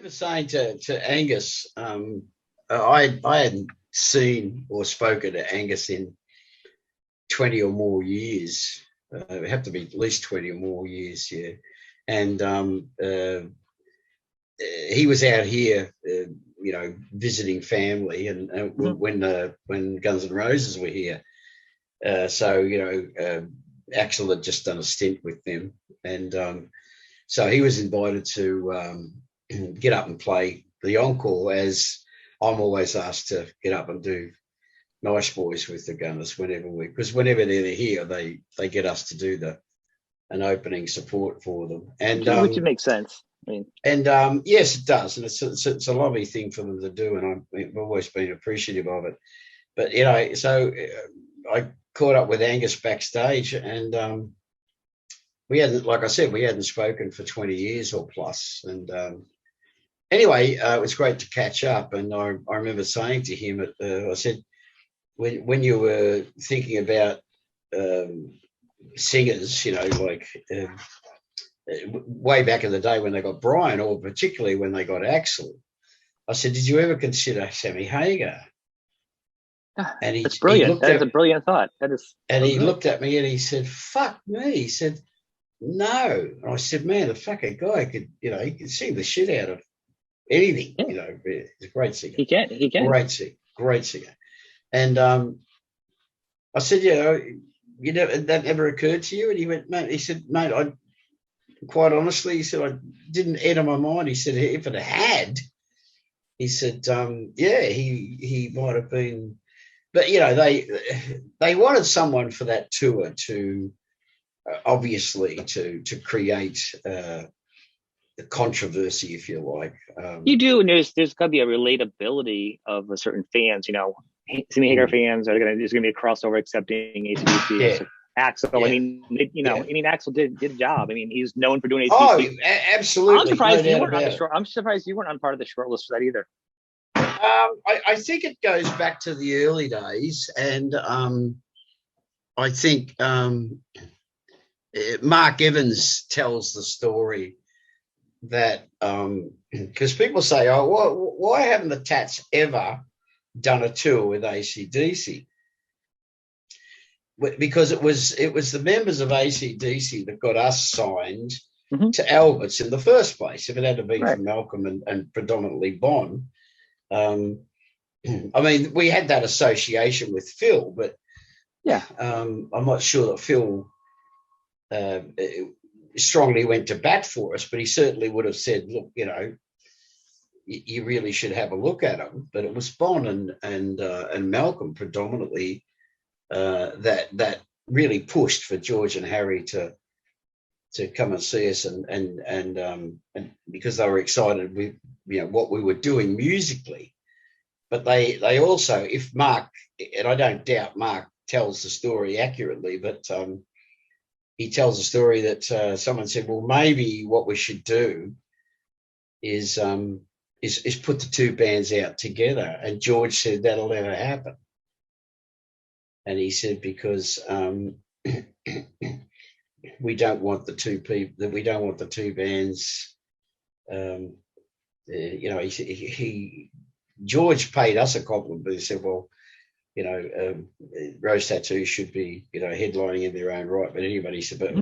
remember saying to Angus, I hadn't seen or spoken to Angus in 20 or more years. It would have to be at least 20 or more years, yeah. And he was out here, visiting family, and when Guns N' Roses were here. Axel had just done a stint with them, and so he was invited to get up and play the encore, as I'm always asked to get up and do Nice Boys with the Gunners because whenever they're here, they get us to do an opening support for them, and which makes sense. I mean, and yes, it does, and it's a lovely thing for them to do, and I've always been appreciative of it. But so I caught up with Angus backstage, and we hadn't, like I said, we hadn't spoken for 20 years or plus, and anyway, it was great to catch up, and I remember saying to him, I said, when you were thinking about singers, way back in the day when they got Brian, or particularly when they got Axel, I said, did you ever consider Sammy Hagar? And that's brilliant. That is a brilliant thought. He looked at me and he said, "Fuck me." He said, "No." And I said, "Man, the fucking guy could, he could sing the shit out of anything. Yeah. He's a great singer. He can. Great singer." And I said, that never occurred to you? And he went, "Mate," he said, "Mate, quite honestly," he said, "I didn't enter my mind." He said, "If it had," he said, he might have been. But, they wanted someone for that tour to, obviously, to create the controversy, if you like. You do, and there's got to be a relatability of a certain fans. Sammy Hagar fans there's gonna be a crossover accepting AC/DC. Yeah. So Axel, yeah. I mean, Axel did a job. I mean, he's known for doing AC/DC. Oh, absolutely. I'm surprised you weren't on the short. I'm surprised you weren't on part of the short list for that either. I think it goes back to the early days, and I think Mark Evans tells the story that because people say, "Oh, why haven't the Tats ever done a tour with AC/DC?" Because it was the members of AC/DC that got us signed to Albert's in the first place. If it had to be from Malcolm and predominantly Bon. I mean, we had that association with Phil, but I'm not sure that Phil strongly went to bat for us, but he certainly would have said, "Look, you really should have a look at them." But it was Bon and Malcolm predominantly that really pushed for George and Harry to come and see us, and because they were excited with what we were doing musically. But they also, if Mark, and I don't doubt Mark tells the story accurately, but he tells a story that someone said, "Well, maybe what we should do is put the two bands out together." And George said, "That'll never happen." And he said, because we don't want the two bands. George paid us a compliment, but he said, "Well, Rose Tattoo should be, headlining in their own right." But anyway, he said, "But